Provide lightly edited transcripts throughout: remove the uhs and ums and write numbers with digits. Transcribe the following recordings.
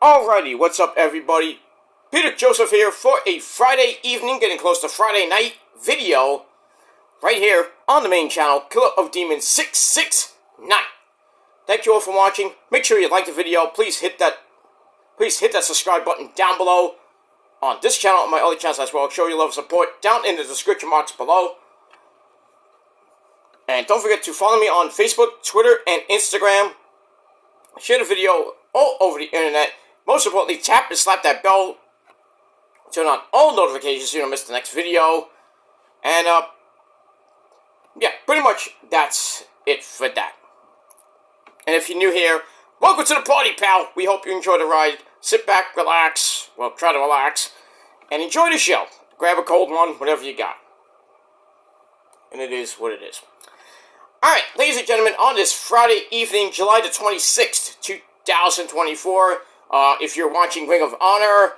Alrighty, what's up everybody? Peter Joseph here for a Friday evening, getting close to Friday night video, right here on the main channel, Killer of Demons 669. Thank you all for watching. Make sure you like the video. Please hit that subscribe button down below on this channel and my other channels as well. Show your love and support down in the description box below. And don't forget to follow me on Facebook, Twitter, and Instagram. Share the video all over the internet. Most importantly, tap and slap that bell. Turn on all notifications so you don't miss the next video. And, yeah, pretty much that's it for that. And if you're new here, welcome to the party, pal. We hope you enjoy the ride. Sit back, relax. Well, try to relax. And enjoy the show. Grab a cold one, whatever you got. And it is what it is. Alright, ladies and gentlemen, on this Friday evening, July the 26th, 2024, if you're watching Ring of Honor,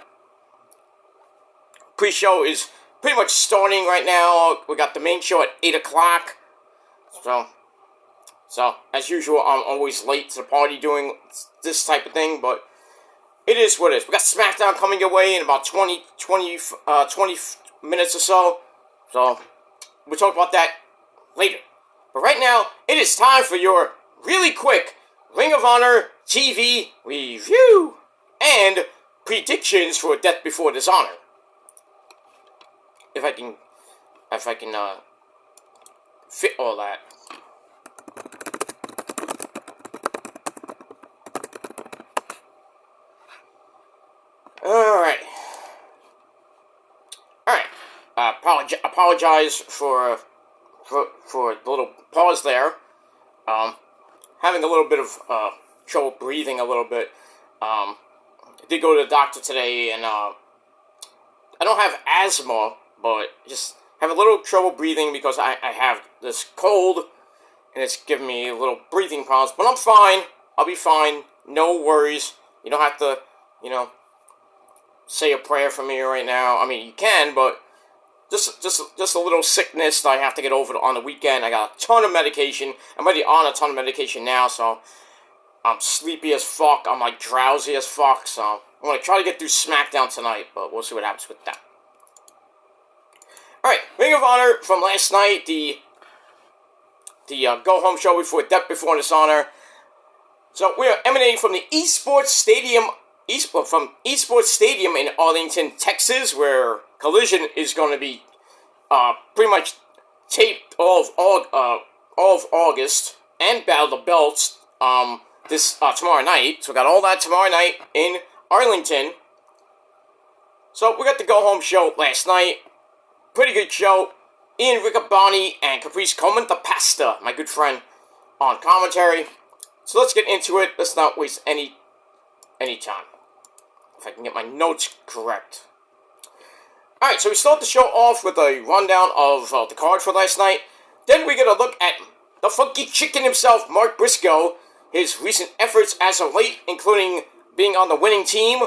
pre-show is pretty much starting right now. We got the main show at 8 o'clock. So, as usual, I'm always late to the party doing this type of thing, but it is what it is. We got SmackDown coming your way in about 20 minutes or so. So, we'll talk about that later. But right now, it is time for your really quick Ring of Honor TV review and predictions for Death Before Dishonor. If I can fit all that. Alright. Apologize for the little pause there. Having a little bit of trouble breathing a little bit. I did go to the doctor today, and I don't have asthma, but just have a little trouble breathing because I have this cold, and it's giving me a little breathing problems. But I'm fine. I'll be fine. No worries. You don't have to, say a prayer for me right now. I mean, you can, but just a little sickness that I have to get over on the weekend. I got a ton of medication. I'm already on a ton of medication now, so I'm sleepy as fuck. I'm like drowsy as fuck, so I'm going to try to get through SmackDown tonight, but we'll see what happens with that. Alright, Ring of Honor from last night, the go-home show before Death Before Dishonor. So we are emanating from the Esports Stadium in Arlington, Texas, where Collision is going to be pretty much taped all of August, and Battle of the Belts this tomorrow night. So we got all that tomorrow night in Arlington. So we got the go-home show last night. Pretty good show. Ian Riccaboni and Caprice Coleman, the Pasta, my good friend, on commentary. So let's get into it. Let's not waste any time. If I can get my notes correct. Alright, so we start the show off with a rundown of the card for last night. Then we get a look at the funky chicken himself, Mark Briscoe, his recent efforts as of late, including being on the winning team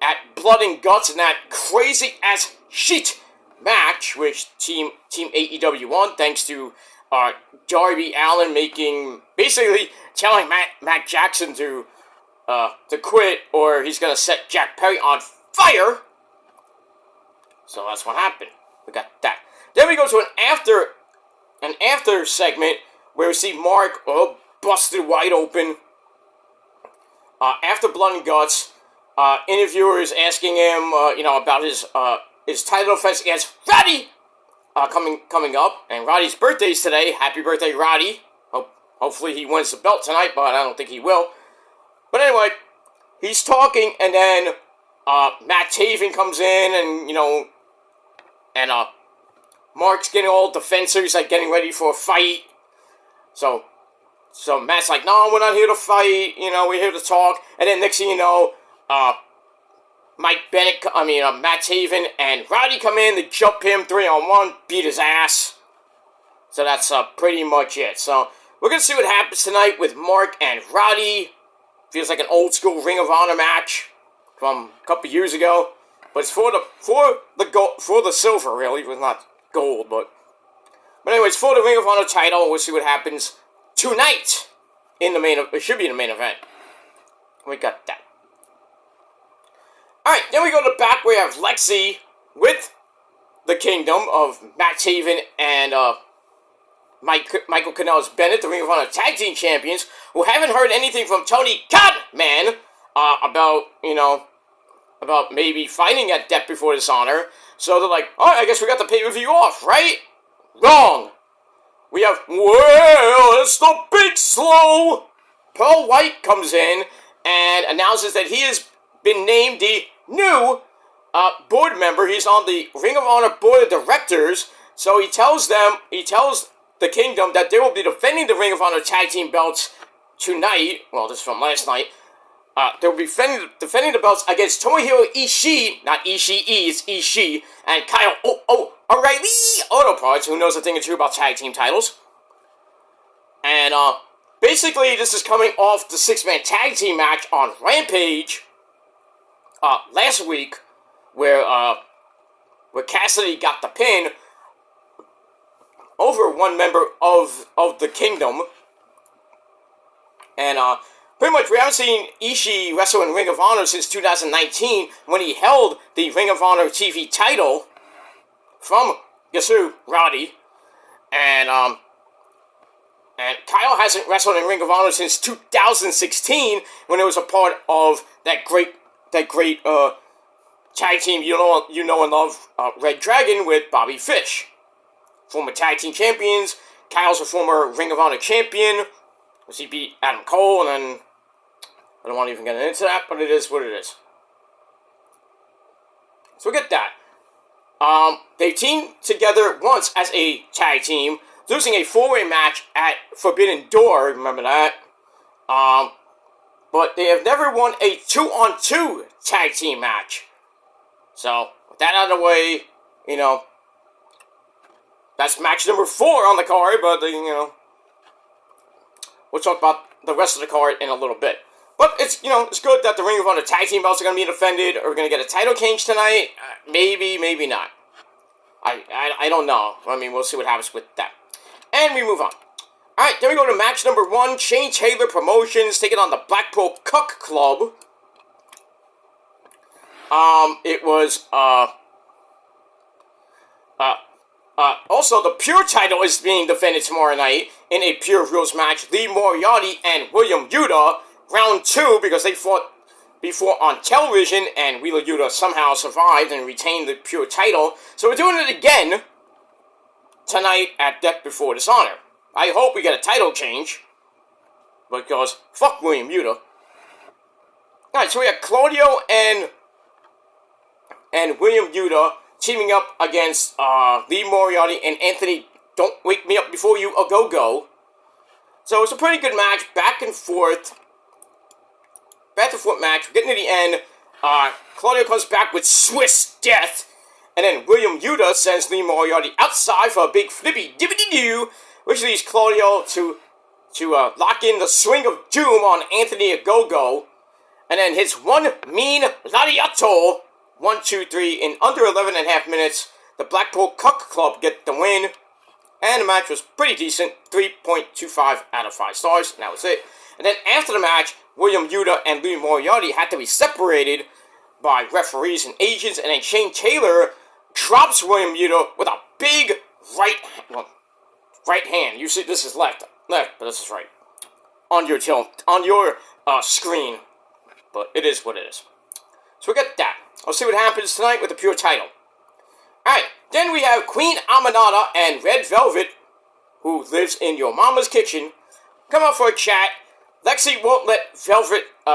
at Blood and Guts in that crazy as shit match, which Team AEW won, thanks to Darby Allin basically telling Matt Jackson to quit, or he's gonna set Jack Perry on fire. So that's what happened. We got that. Then we go to an after segment where we see Mark busted wide open. After Blood and Guts, interviewers asking him, about his title defense against Roddy coming up, and Roddy's birthday is today. Happy birthday, Roddy! Hopefully he wins the belt tonight, but I don't think he will. But anyway, he's talking, and then Matt Taven comes in, and Mark's getting all defensive. He's like getting ready for a fight. So Matt's like, "No, we're not here to fight. We're here to talk." And then next thing you know, Matt Taven and Roddy come in. They jump him 3-on-1, beat his ass. So that's pretty much it. So we're gonna see what happens tonight with Mark and Roddy. Feels like an old school Ring of Honor match from a couple years ago, but it's for the silver, really. It was not gold, but anyways, for the Ring of Honor title. We'll see what happens tonight in the main. It should be in the main event. We got that. Alright, then we go to the back. We have Lexi with the Kingdom of Matt Taven and Michael Kanellis Bennett, the Ring of Honor Tag Team Champions, who haven't heard anything from Tony Khan, man, about maybe fighting at Death Before Dishonor. So they're like, alright, I guess we got the pay-per-view off, right? Wrong! We have, well, it's the Big Slow! Paul White comes in and announces that he has been named the new board member. He's on the Ring of Honor Board of Directors. So he tells the Kingdom that they will be defending the Ring of Honor Tag Team belts tonight. Well, this is from last night. They'll be defending the belts against Tomohiro Ishii, not Ishii, it's Ishii, and Kyle O'Reilly Auto Parts, who knows a thing or two about tag team titles. And basically, this is coming off the 6-man tag team match on Rampage last week, where Cassidy got the pin over one member of the Kingdom. And pretty much we haven't seen Ishii wrestle in Ring of Honor since 2019, when he held the Ring of Honor TV title from Yasu Roddy. And Kyle hasn't wrestled in Ring of Honor since 2016, when it was a part of that great tag team you know and love, Red Dragon, with Bobby Fish. Former tag team champions. Kyle's a former Ring of Honor champion. He beat Adam Cole, and then I don't want to even get into that, but it is what it is. So we get that. They teamed together once as a tag team, losing a 4-way match at Forbidden Door, remember that? But they have never won a 2-on-2 tag team match. So, with that out of the way, that's match number 4 on the card, but, we'll talk about the rest of the card in a little bit. But it's, it's good that the Ring of Honor tag team belts are going to be defended. Are we going to get a title change tonight? Maybe, maybe not. I don't know. I mean, we'll see what happens with that. And we move on. Alright, then we go to match number 1. Shane Taylor Promotions taking on the Blackpool Cuck Club. It was, also, the Pure title is being defended tomorrow night in a Pure Rules match. Lee Moriarty and William Yuta, round 2, because they fought before on television, and Wheeler Yuta somehow survived and retained the Pure title. So we're doing it again tonight at Death Before Dishonor. I hope we get a title change, because fuck William Yuta. Alright, so we have Claudio and William Yuta teaming up against Lee Moriarty and Anthony Don't Wake Me Up Before You A Go-Go. So it's a pretty good match, back and forth match. We're getting to the end. Claudio comes back with Swiss Death, and then William Yuta sends Lee Moriarty outside for a big flippy dippity-doo, which leads Claudio to lock in the Swing of Doom on Anthony Ogogo, and then hits one mean Lariato, 1, 2, 3, in under 11.5 minutes. The Blackpool Cuck Club get the win, and the match was pretty decent, 3.25 out of 5 stars, and that was it. And then after the match, William Yuta and Lee Moriarty had to be separated by referees and agents, and then Shane Taylor drops William Yuta with a big right hand. Usually this is left, but this is right. On your screen. But it is what it is. So we got that. I'll see what happens tonight with the Pure title. Alright, then we have Queen Aminata and Red Velvet, who lives in your mama's kitchen, come out for a chat. Lexi won't let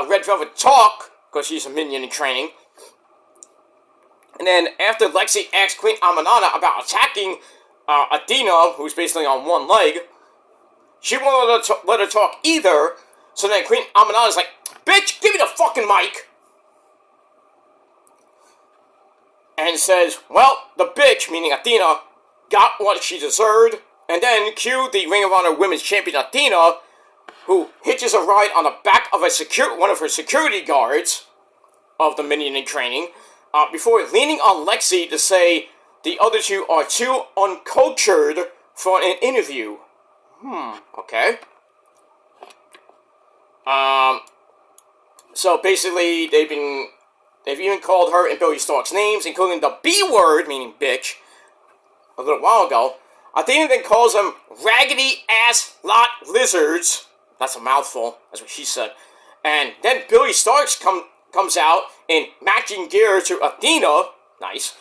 Red Velvet talk, because she's a minion in training. And then after Lexi asks Queen Aminata about attacking Athena, who's basically on one leg, she won't let her talk either. So then Queen Aminata's like, bitch, give me the fucking mic. And says, well, the bitch, meaning Athena, got what she deserved. And then cue the Ring of Honor Women's Champion Athena, who hitches a ride on the back of one of her security guards of the minion in training, before leaning on Lexi to say the other two are too uncultured for an interview. Okay. So basically, they've been they've even called her and Billy Stark's names, including the B word, meaning bitch, a little while ago. Athena then calls them raggedy ass lot lizards. That's a mouthful. That's what she said. And then Billy Starks comes out in matching gear to Athena. Nice.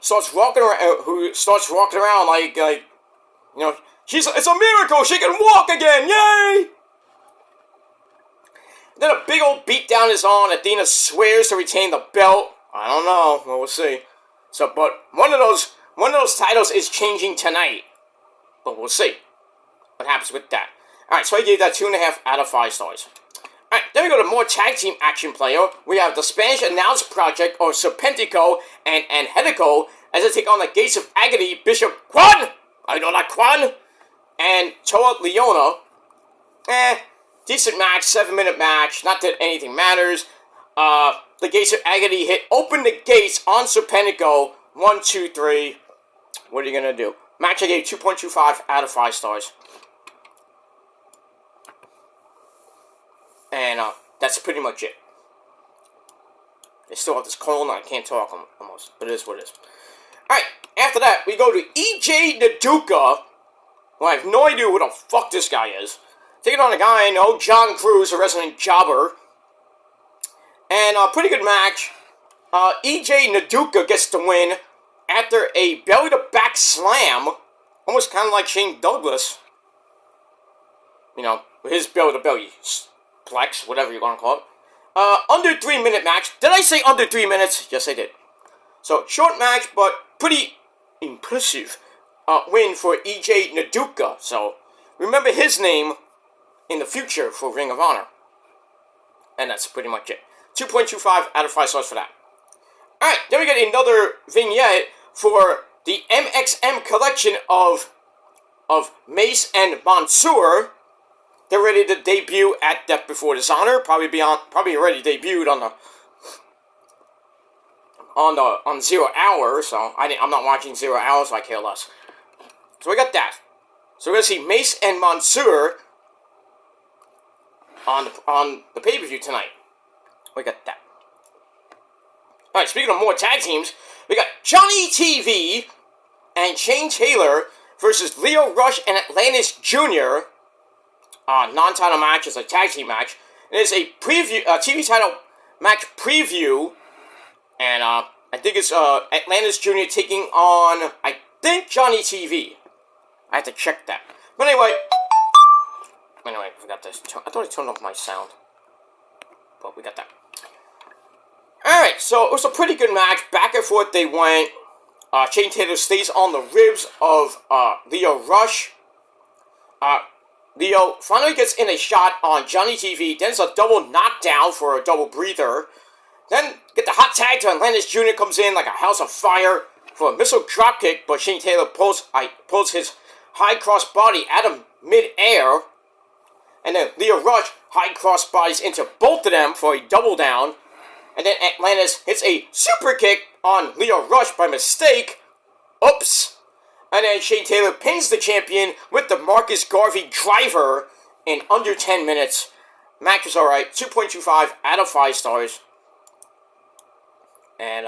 Starts walking around like you know, it's a miracle. She can walk again. Yay! Then a big old beatdown is on. Athena swears to retain the belt. I don't know. Well, we'll see. So, but one of those titles is changing tonight. But we'll see what happens with that. Alright, so I gave that 2.5 out of 5 stars. Alright, then we go to more tag team action player. We have the Spanish Announce Project, or Serpentico and Angelico, as they take on the Gates of Agony, Bishop Juan, I know that Juan, and Toa Leona. Decent match, 7-minute match, not that anything matters. The Gates of Agony open the gates on Serpentico, 1, 2, 3. What are you gonna do? Match I gave 2.25 out of 5 stars. And that's pretty much it. I still have this cold and I can't talk almost, but it is what it is. Alright, after that, we go to EJ Naduka, who I have no idea who the fuck this guy is. Taking on a guy I know, John Cruz, a resident jobber. And a pretty good match. EJ Naduka gets the win after a belly-to-back slam. Almost kind of like Shane Douglas. You know, with his belly-to-belly plex, whatever you want to call it. Under 3-minute match. Did I say under 3 minutes? Yes, I did. So, short match, but pretty impressive win for EJ Naduka. So, remember his name in the future for Ring of Honor. And that's pretty much it. 2.25 out of 5 stars for that. Alright, then we get another vignette for the MXM collection of Mace and Mansoor. They're ready to debut at Death Before Dishonor. Probably already debuted on 0 Hour. So I'm not watching 0 Hour, so I care less. So we got that. So we're gonna see Mace and Mansoor on the pay-per-view tonight. We got that. Alright, speaking of more tag teams, we got Johnny TV and Shane Taylor versus Leo Rush and Atlantis Jr. Non-title match is a tag team match. It is a preview, TV title match preview, and I think it's Atlantis Jr. taking on, I think, Johnny TV. I have to check that. But anyway, I forgot this. I thought I turned off my sound, but we got that. Alright, so it was a pretty good match. Back and forth they went. Shane Taylor stays on the ribs of Leo Rush. Leo finally gets in a shot on Johnny TV. Then it's a double knockdown for a double breather. Then get the hot tag to Atlantis Jr. comes in like a house of fire for a missile dropkick. But Shane Taylor pulls his high cross body out of mid-air. And then Leo Rush high cross bodies into both of them for a double down. And then Atlantis hits a super kick on Leo Rush by mistake. Oops. And then Shane Taylor pins the champion with the Marcus Garvey driver in under 10 minutes. Match was alright. 2.25 out of 5 stars. And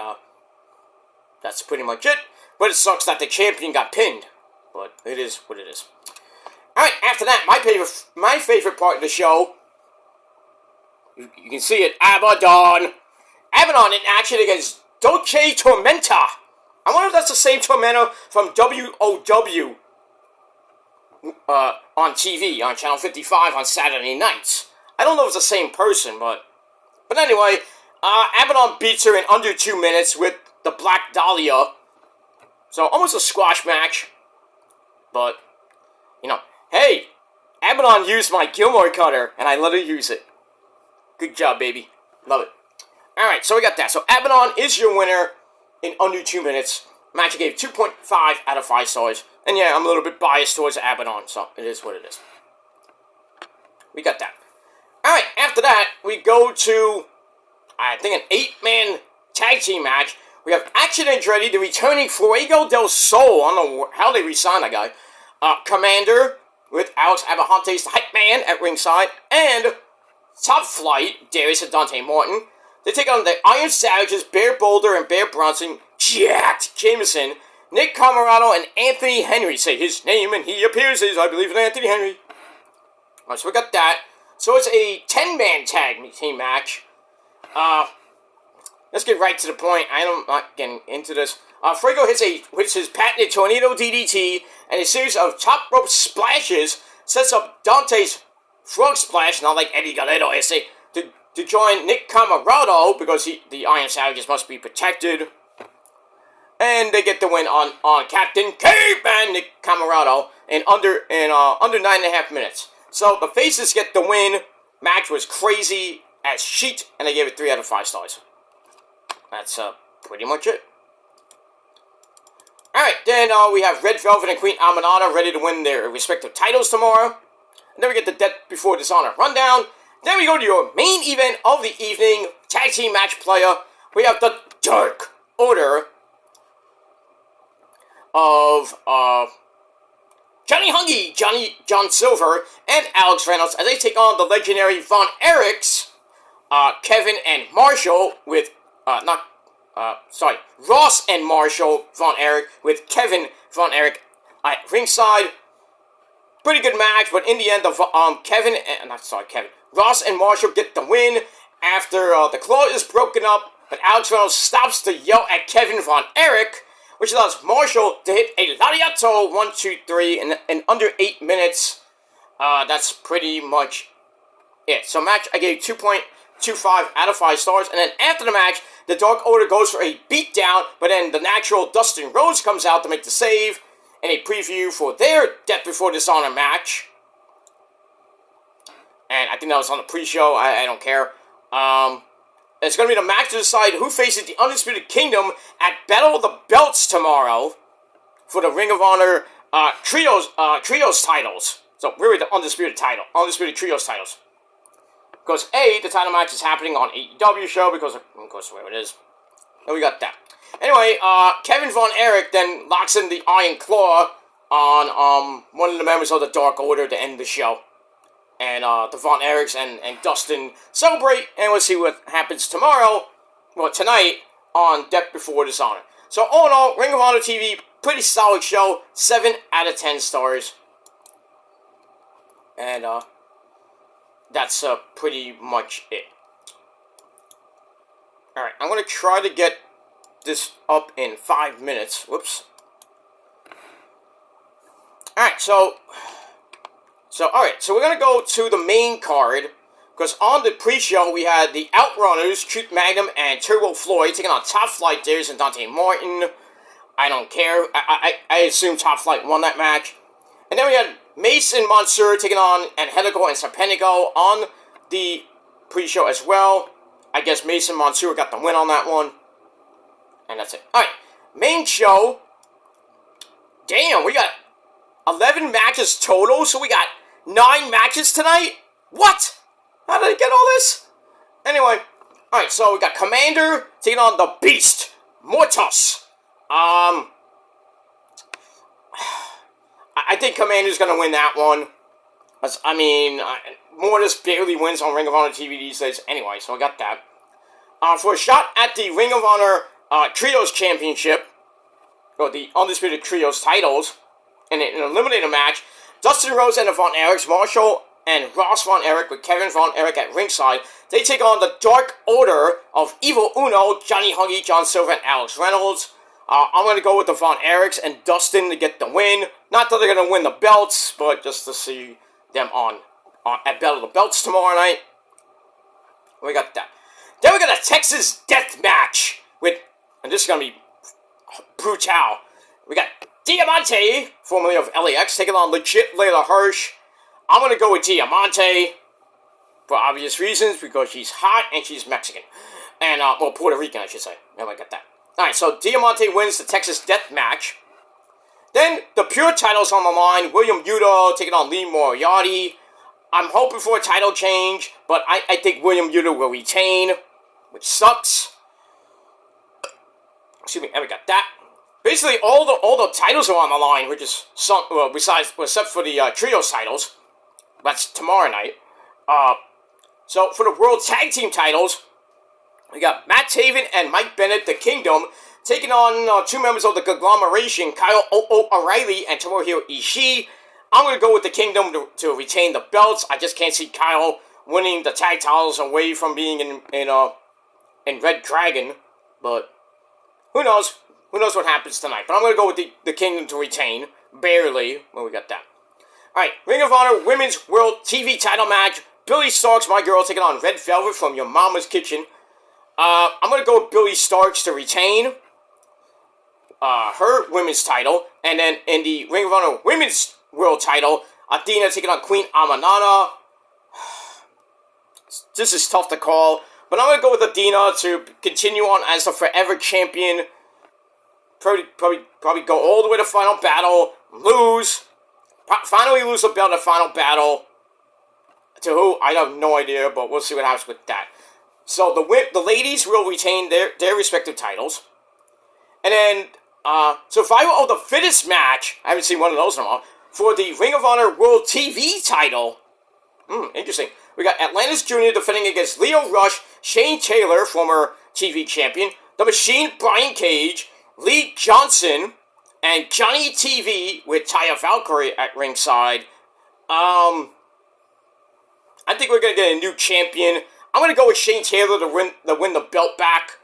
that's pretty much it. But it sucks that the champion got pinned. But it is what it is. Alright, after that, my favorite part of the show. You can see it. Abaddon in action against Dolce Tormenta. I wonder if that's the same Tormenta from WOW on TV, on Channel 55 on Saturday nights. I don't know if it's the same person, but anyway, Abaddon beats her in under 2 minutes with the Black Dahlia. So, almost a squash match. But, you know, hey, Abaddon used my Gilmore cutter, and I let her use it. Good job, baby. Love it. Alright, so we got that. So, Abaddon is your winner in under 2 minutes. Match I gave 2.5 out of 5 stars. And yeah, I'm a little bit biased towards Abaddon, so it is what it is. We got that. Alright, after that, we go to, I think, an 8-man tag team match. We have Action Andretti, the returning Fuego del Sol. I don't know how they re-signed that guy. Commander with Alex Abrahantes, the hype man, at ringside. And Top Flight, Darius and Dante Martin, They take on the Iron Savages, Bear Boulder and Bear Bronson, Jacked Jameson, Nick Camarado, and Anthony Henry. Say his name and he appears as, I believe, Anthony Henry. Alright, so we got that. So it's a 10-man tag team match. Let's get right to the point. I'm not getting into this. Fuego hits his patented Tornado DDT, and a series of top rope splashes sets up Dante's frog splash, not like Eddie Guerrero, I say, to join Nick Camarado, because the Iron Savages must be protected. And they get the win on Captain Caveman Nick Camarado in under 9.5 minutes. So the faces get the win. Match was crazy as shit, and I gave it 3 out of 5 stars. That's pretty much it. Alright, then we have Red Velvet and Queen Aminata ready to win their respective titles tomorrow. And then we get the Death Before Dishonor rundown. Then we go to your main event of the evening, tag team match player. We have the Dark Order of Johnny Hungy, John Silver, and Alex Reynolds as they take on the legendary Von Erichs, Kevin and Marshall with Ross and Marshall Von Erich with Kevin Von Erich at ringside. Pretty good match, but in the end, Ross and Marshall get the win after the claw is broken up, but Alex Reynolds stops to yell at Kevin Von Erich, which allows Marshall to hit a Lariato 1, 2, 3 in under 8 minutes. That's pretty much it. So match, I gave 2.25 out of 5 stars, and then after the match, the Dark Order goes for a beatdown, but then the natural Dustin Rhodes comes out to make the save, and a preview for their Death Before Dishonor match. And I think that was on the pre-show. I don't care. It's going to be the match to decide who faces the Undisputed Kingdom at Battle of the Belts tomorrow for the Ring of Honor Trios titles. So really the Undisputed Trios titles. Because A, the title match is happening on AEW show because of course where it is. And we got that. Anyway, Kevin Von Erich then locks in the Iron Claw on one of the members of the Dark Order to end the show. And the Von Erichs and Dustin celebrate, and we'll see what happens tonight, on Death Before Dishonor. So all in all, Ring of Honor TV, pretty solid show, 7 out of 10 stars. And that's pretty much it. Alright, I'm going to try to get this up in 5 minutes. Whoops. Alright, so we're going to go to the main card, because on the pre-show, we had the Outrunners, Truth Magnum, and Turbo Floyd taking on Top Flight, Darius and Dante Martin. I don't care. I assume Top Flight won that match. And then we had Mason Mansoor taking on Angelico and Serpentico on the pre-show as well. I guess Mason Mansoor got the win on that one. And that's it. Alright, main show. Damn, we got 11 matches total, so we got 9 matches tonight? What? How did I get all this? Anyway, alright, so we got Commander taking on the Beast, Mortos. I think Commander's gonna win that one. I mean, Mortis barely wins on Ring of Honor TV these days. Anyway, so I got that. For a shot at the Ring of Honor Trios Championship, or the Undisputed Trios titles, in an eliminator match, Dustin Rhodes and the Von Erichs, Marshall and Ross Von Erich with Kevin Von Erich at ringside. They take on the Dark Order of Evil Uno, Johnny Hungy, John Silver, and Alex Reynolds. I'm going to go with the Von Erichs and Dustin to get the win. Not that they're going to win the belts, but just to see them at Battle of the Belts tomorrow night. We got that. Then we got a Texas Death Match and this is going to be brutal. We got Diamante, formerly of LAX, taking on legit Layla Hirsch. I'm going to go with Diamante for obvious reasons, because she's hot and she's Mexican. And, Puerto Rican, I should say. Never got that. Alright, so Diamante wins the Texas Death Match. Then, the Pure title's on the line. William Yuta taking on Lee Moriarty. I'm hoping for a title change, but I think William Yuta will retain, which sucks. Excuse me, and we got that. Basically, all the titles are on the line, which is except for the Trios titles. That's tomorrow night. So, for the World Tag Team titles, We got Matt Taven and Mike Bennett, the Kingdom, taking on two members of the conglomeration, Kyle O'Reilly and Tomohiro Ishii. I'm going to go with the Kingdom to retain the belts. I just can't see Kyle winning the tag titles away from being in Red Dragon. But who knows? Who knows what happens tonight? But I'm going to go with the Kingdom to retain. Barely. Well, we got that. Alright, Ring of Honor Women's World TV title match. Billy Starks, my girl, taking on Red Velvet from Your Mama's Kitchen. I'm going to go with Billy Starks to retain her women's title. And then in the Ring of Honor Women's World title, Athena taking on Queen Amanana. This is tough to call, but I'm going to go with Athena to continue on as the forever champion. Probably go all the way to final battle, lose, finally lose the belt at final battle. To who? I have no idea, but we'll see what happens with that. So the ladies will retain their respective titles. And then, survival of the fittest match, I haven't seen one of those in a while, for the Ring of Honor World TV title. Interesting. We got Atlantis Jr. defending against Leo Rush, Shane Taylor, former TV champion, The Machine, Brian Cage, Lee Johnson, and Johnny TV with Taya Valkyrie at ringside. I think we're going to get a new champion. I'm going to go with Shane Taylor to win the belt back,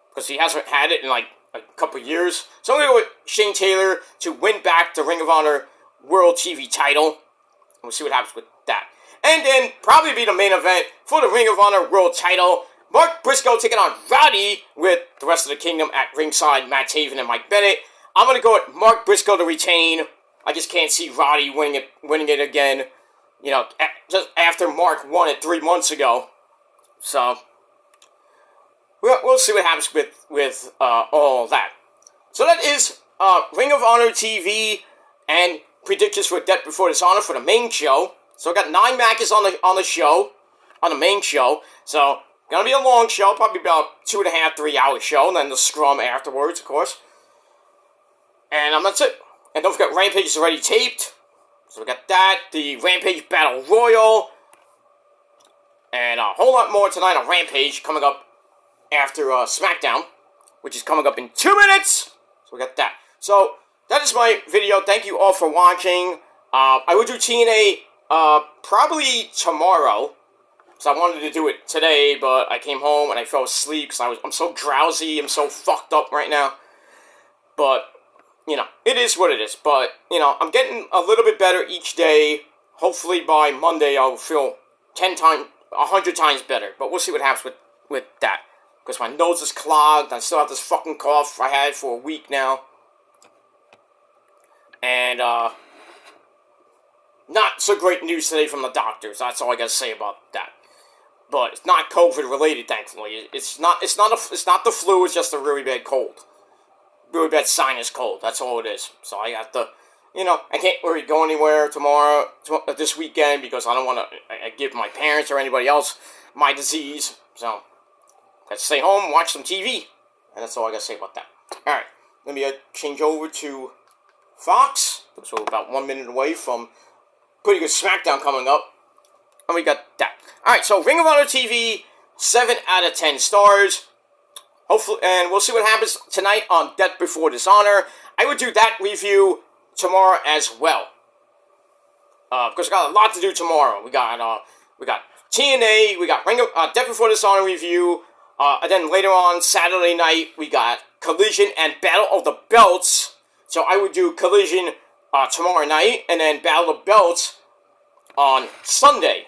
because he hasn't had it in like a couple years. So I'm going to go with Shane Taylor to win back the Ring of Honor World TV title. We'll see what happens with that. And then probably be the main event for the Ring of Honor World title. Mark Briscoe taking on Roddy with the rest of the Kingdom at ringside, Matt Taven and Mike Bennett. I'm going to go with Mark Briscoe to retain. I just can't see Roddy winning it again. You know, just after Mark won it 3 months ago. So, we'll see what happens with all that. So that is Ring of Honor TV and predictions for Death Before Dishonor for the main show. So I got 9 matches on the show, on the main show. So, gonna be a long show, probably about 2.5, 3 hour show, and then the scrum afterwards, of course. And that's it. And don't forget, Rampage is already taped. So we got that, the Rampage Battle Royal, and a whole lot more tonight on Rampage coming up after SmackDown, which is coming up in 2 minutes. So we got that. So that is my video. Thank you all for watching. I will do TNA probably tomorrow. So I wanted to do it today, but I came home and I fell asleep because I'm so drowsy. I'm so fucked up right now. But you know, it is what it is. But, you know, I'm getting a little bit better each day. Hopefully by Monday I'll feel 100 times better. But we'll see what happens with that. Because my nose is clogged. I still have this fucking cough I had for a week now. And, not so great news today from the doctors. That's all I gotta say about that. But it's not COVID related, thankfully. It's not the flu, it's just a really bad cold. Really bad sinus cold. That's all it is. So I have to, you know, I can't really go anywhere this weekend because I don't want to give my parents or anybody else my disease. So I have to stay home, watch some TV, and that's all I gotta say about that. All right, let me change over to Fox. So we're about 1 minute away from pretty good SmackDown coming up, and we got that. All right, so Ring of Honor TV, 7 out of 10 stars. Hopefully, and we'll see what happens tonight on Death Before Dishonor. I would do that review tomorrow as well. Because we got a lot to do tomorrow. We got TNA, we got Death Before Dishonor review, and then later on Saturday night we got Collision and Battle of the Belts. So I would do Collision tomorrow night, and then Battle of the Belts on Sunday.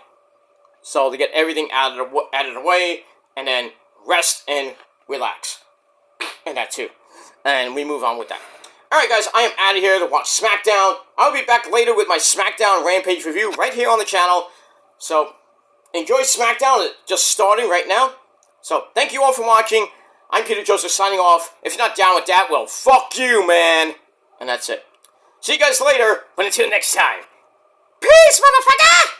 So to get everything out of the way, and then rest and relax. And that too. And we move on with that. Alright guys, I am out of here to watch SmackDown. I'll be back later with my SmackDown Rampage review right here on the channel. So, enjoy SmackDown. It's just starting right now. So, thank you all for watching. I'm Peter Joseph signing off. If you're not down with that, well, fuck you, man. And that's it. See you guys later, but until next time. Peace, motherfucker!